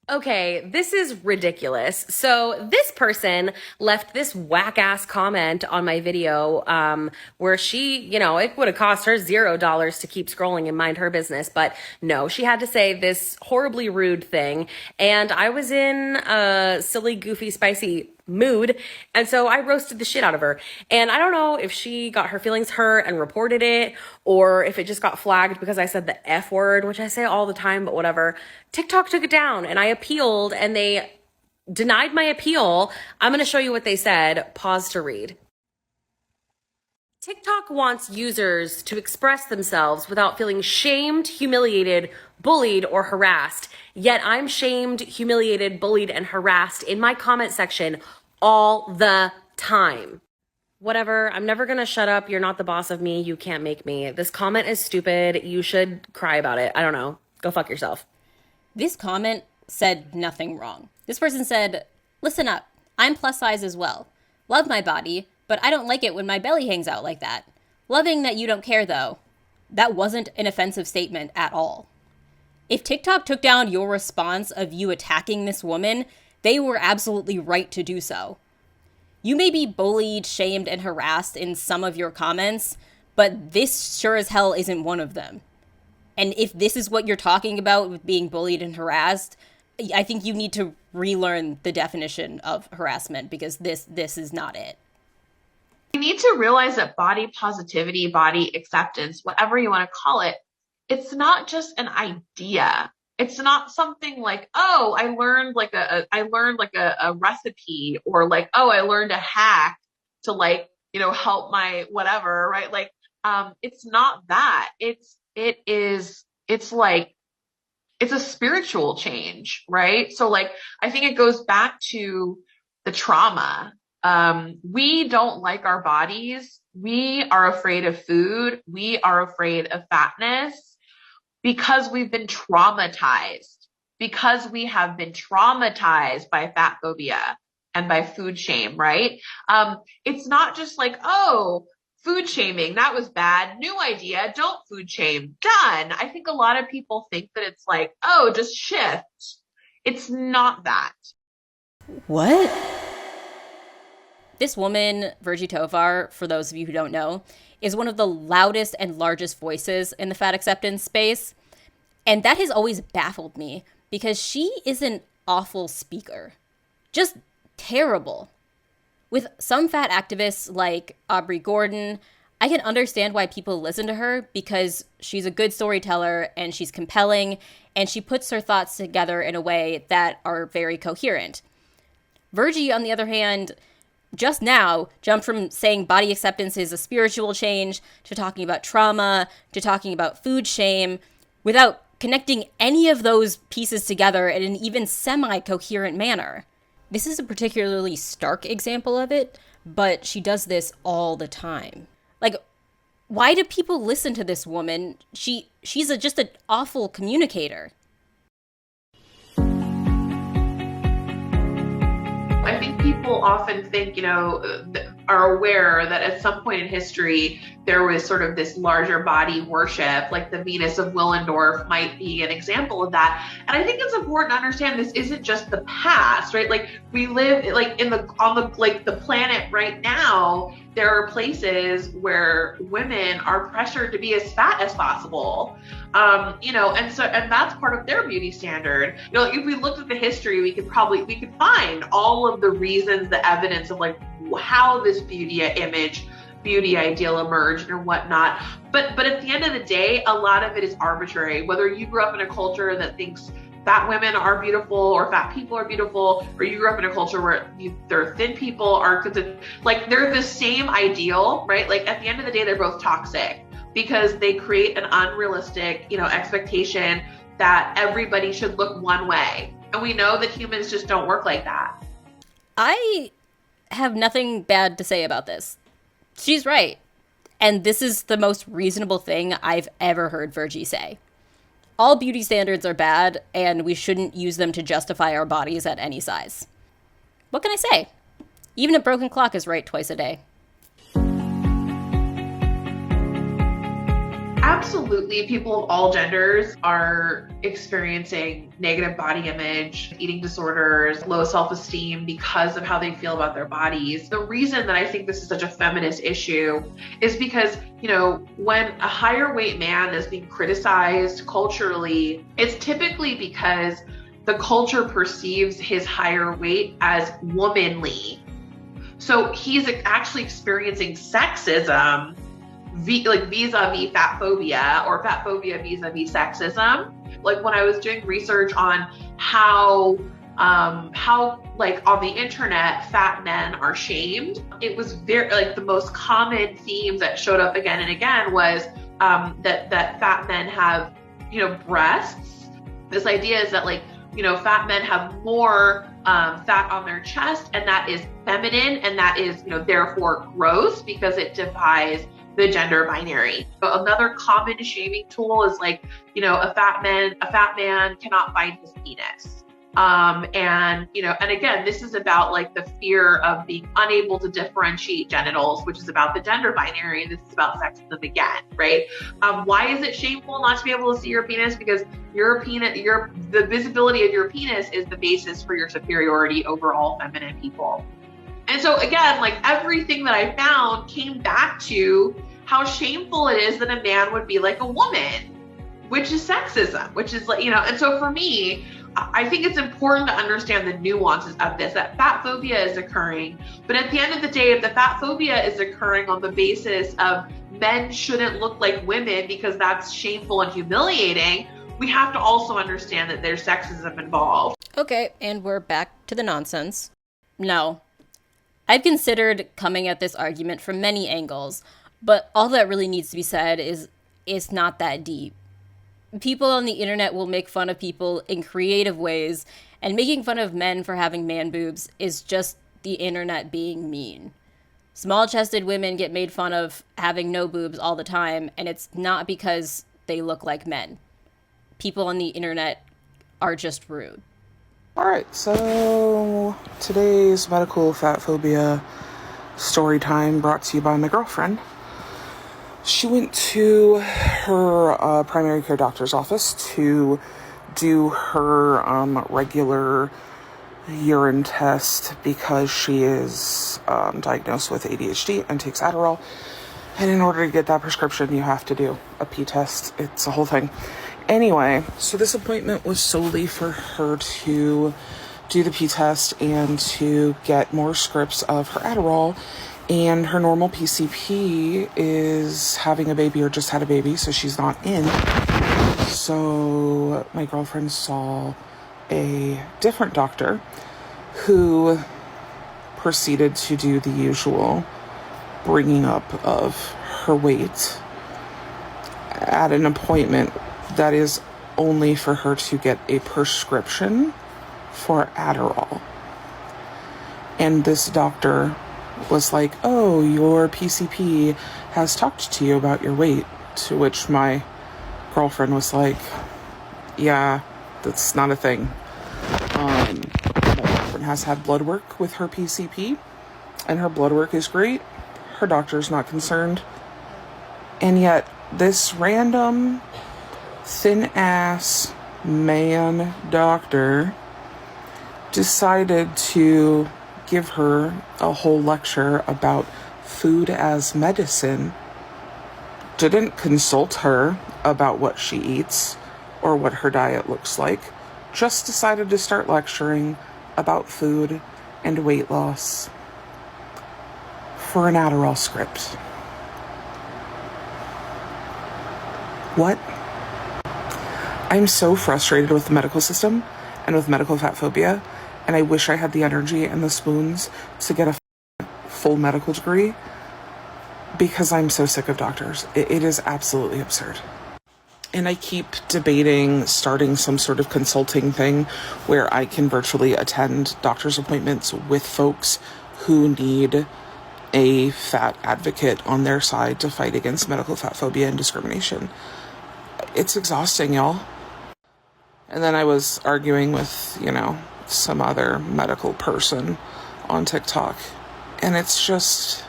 Okay, this is ridiculous. So this person left this whack-ass comment on my video, where she, it would have cost her $0 to keep scrolling and mind her business, but no, she had to say this horribly rude thing, and I was in a silly, goofy, spicy mood, and so I roasted the shit out of her. And I don't know if she got her feelings hurt and reported it, or if it just got flagged because I said the F word, which I say all the time, but whatever. TikTok took it down, and I appealed, and they denied my appeal. I'm going to show you what they said. Pause to read. TikTok wants users to express themselves without feeling shamed, humiliated, bullied, or harassed. Yet I'm shamed, humiliated, bullied, and harassed in my comment section all the time. Whatever, I'm never gonna shut up. You're not the boss of me. You can't make me. This comment is stupid. You should cry about it. I don't know. Go fuck yourself. This comment said nothing wrong. This person said, listen up, I'm plus size as well. Love my body, but I don't like it when my belly hangs out like that. Loving that you don't care though. That wasn't an offensive statement at all. If TikTok took down your response of you attacking this woman, they were absolutely right to do so. You may be bullied, shamed, and harassed in some of your comments, but this sure as hell isn't one of them. And if this is what you're talking about with being bullied and harassed, I think you need to relearn the definition of harassment, because this is not it. You need to realize that body positivity, body acceptance, whatever you want to call it, it's not just an idea. It's not something like, oh, I learned a recipe, or like, oh, I learned a hack to help my whatever, right? It's not that. It's a spiritual change, right? So I think it goes back to the trauma. We don't like our bodies. We are afraid of food. We are afraid of fatness because we've been traumatized, because we have been traumatized by fatphobia and by food shame, right? It's not just like, oh, food shaming, that was bad. New idea, don't food shame. Done. I think a lot of people think that it's like, oh, just shift. It's not that. What? This woman, Virgie Tovar, for those of you who don't know, is one of the loudest and largest voices in the fat acceptance space. And that has always baffled me, because she is an awful speaker. Just terrible. With some fat activists like Aubrey Gordon, I can understand why people listen to her, because she's a good storyteller and she's compelling and she puts her thoughts together in a way that are very coherent. Virgie, on the other hand, just now jumped from saying body acceptance is a spiritual change to talking about trauma to talking about food shame without connecting any of those pieces together in an even semi-coherent manner. This is a particularly stark example of it, but she does this all the time. Why do people listen to this woman? She's just an awful communicator. I think people often think, are aware that at some point in history, there was sort of this larger body worship, like the Venus of Willendorf might be an example of that. And I think it's important to understand this isn't just the past, right? We live on the planet right now. There are places where women are pressured to be as fat as possible, and that's part of their beauty standard. If we looked at the history, we could find all of the reasons, the evidence of how this beauty ideal emerged or whatnot. But at the end of the day, a lot of it is arbitrary. Whether you grew up in a culture that thinks fat women are beautiful or fat people are beautiful, or you grew up in a culture where they're thin people are considered, they're the same ideal, right? At the end of the day, they're both toxic because they create an unrealistic, expectation that everybody should look one way. And we know that humans just don't work like that. I have nothing bad to say about this. She's right. And this is the most reasonable thing I've ever heard Virgie say. All beauty standards are bad, and we shouldn't use them to justify our bodies at any size. What can I say? Even a broken clock is right twice a day. Absolutely. People of all genders are experiencing negative body image, eating disorders, low self-esteem because of how they feel about their bodies. The reason that I think this is such a feminist issue is because, when a higher weight man is being criticized culturally, it's typically because the culture perceives his higher weight as womanly. So he's actually experiencing sexism vis-a-vis fat phobia, or fat phobia vis-a-vis sexism. Like when I was doing research on how like on the internet fat men are shamed, it was very like the most common themes that showed up again and again was that fat men have breasts. This idea is that fat men have more fat on their chest, and that is feminine, and that is therefore gross because it defies the gender binary. So another common shaming tool is a fat man cannot find his penis. And again, this is about the fear of being unable to differentiate genitals, which is about the gender binary. This is about sexism again, right? Why is it shameful not to be able to see your penis? Because the visibility of your penis is the basis for your superiority over all feminine people. And so again, everything that I found came back to how shameful it is that a man would be like a woman, which is sexism, which is and so for me, I think it's important to understand the nuances of this, that fat phobia is occurring. But at the end of the day, if the fat phobia is occurring on the basis of men shouldn't look like women because that's shameful and humiliating, we have to also understand that there's sexism involved. Okay, and we're back to the nonsense. No. I've considered coming at this argument from many angles, but all that really needs to be said is it's not that deep. People on the internet will make fun of people in creative ways, and making fun of men for having man boobs is just the internet being mean. Small-chested women get made fun of having no boobs all the time, and it's not because they look like men. People on the internet are just rude. Alright, so today's medical fat phobia story time brought to you by my girlfriend. She went to her primary care doctor's office to do her regular urine test because she is diagnosed with ADHD and takes Adderall. And in order to get that prescription, you have to do a pee test. It's a whole thing. Anyway, so this appointment was solely for her to do the pee test and to get more scripts of her Adderall. And her normal PCP is having a baby or just had a baby, so she's not in. So my girlfriend saw a different doctor who proceeded to do the usual bringing up of her weight at an appointment that is only for her to get a prescription for Adderall. And this doctor was like, oh, your PCP has talked to you about your weight, to which my girlfriend was like, yeah, that's not a thing. My girlfriend has had blood work with her PCP, and her blood work is great. Her doctor's not concerned. And yet, this random, thin-ass man doctor decided to give her a whole lecture about food as medicine, didn't consult her about what she eats or what her diet looks like, just decided to start lecturing about food and weight loss for an Adderall script. What? I'm so frustrated with the medical system and with medical fat phobia, and I wish I had the energy and the spoons to get a full medical degree because I'm so sick of doctors. It is absolutely absurd. And I keep debating starting some sort of consulting thing where I can virtually attend doctor's appointments with folks who need a fat advocate on their side to fight against medical fat phobia and discrimination. It's exhausting, y'all. And then I was arguing with, some other medical person on TikTok. And it's just,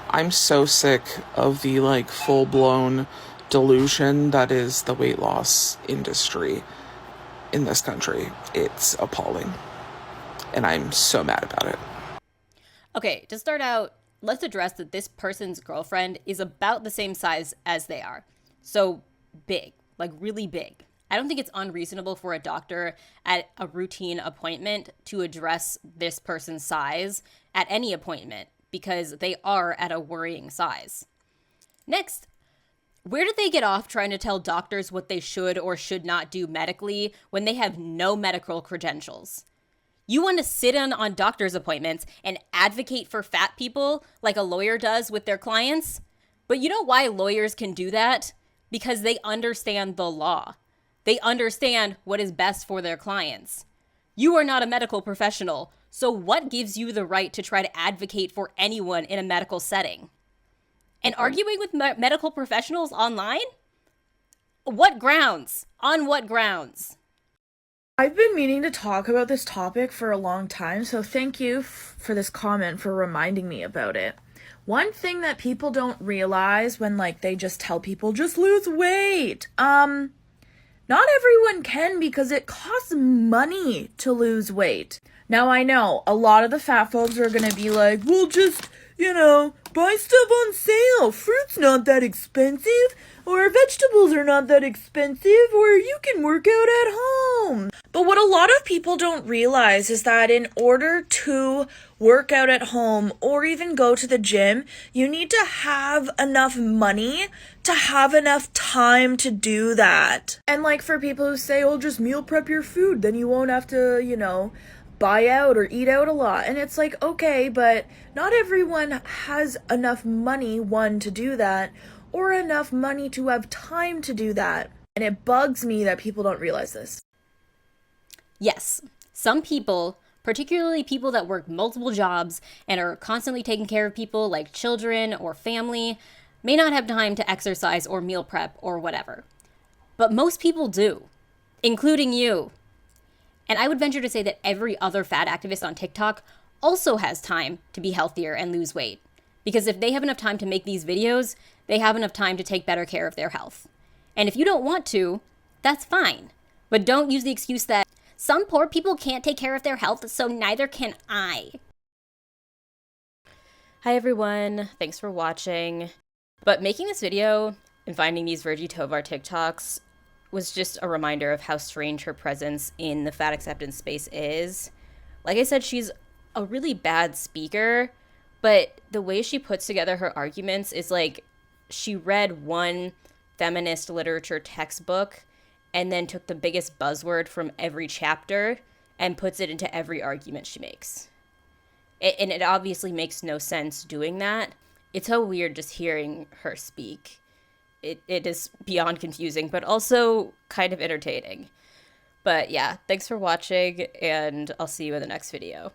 I'm so sick of the full-blown delusion that is the weight loss industry in this country. It's appalling. And I'm so mad about it. Okay, to start out, let's address that this person's girlfriend is about the same size as they are. So big, like really big. I don't think it's unreasonable for a doctor at a routine appointment to address this person's size at any appointment because they are at a worrying size. Next, where did they get off trying to tell doctors what they should or should not do medically when they have no medical credentials? You want to sit in on doctor's appointments and advocate for fat people like a lawyer does with their clients? But you know why lawyers can do that? Because they understand the law. They understand what is best for their clients. You are not a medical professional, so what gives you the right to try to advocate for anyone in a medical setting? And arguing with medical professionals online? What grounds? On what grounds? I've been meaning to talk about this topic for a long time, so thank you for this comment for reminding me about it. One thing that people don't realize when, they just tell people, just lose weight, not everyone can because it costs money to lose weight. Now, I know a lot of the fat phobes are going to be like, well, just, buy stuff on sale. Fruit's not that expensive, or vegetables are not that expensive, or you can work out at home. But what a lot of people don't realize is that in order to work out at home or even go to the gym, you need to have enough money to have enough time to do that. And for people who say, oh, just meal prep your food, then you won't have to, buy out or eat out a lot. And it's okay, but not everyone has enough money, one, to do that, or enough money to have time to do that. And it bugs me that people don't realize this. Yes, some people, particularly people that work multiple jobs and are constantly taking care of people like children or family, may not have time to exercise or meal prep or whatever. But most people do, including you. And I would venture to say that every other fat activist on TikTok also has time to be healthier and lose weight. Because if they have enough time to make these videos, they have enough time to take better care of their health. And if you don't want to, that's fine. But don't use the excuse that some poor people can't take care of their health, so neither can I. Hi everyone, thanks for watching. But making this video and finding these Virgie Tovar TikToks was just a reminder of how strange her presence in the fat acceptance space is. Like I said, she's a really bad speaker, but the way she puts together her arguments is she read one feminist literature textbook and then took the biggest buzzword from every chapter and puts it into every argument she makes. And it obviously makes no sense doing that. It's so weird just hearing her speak. It is beyond confusing, but also kind of entertaining. But yeah, thanks for watching, and I'll see you in the next video.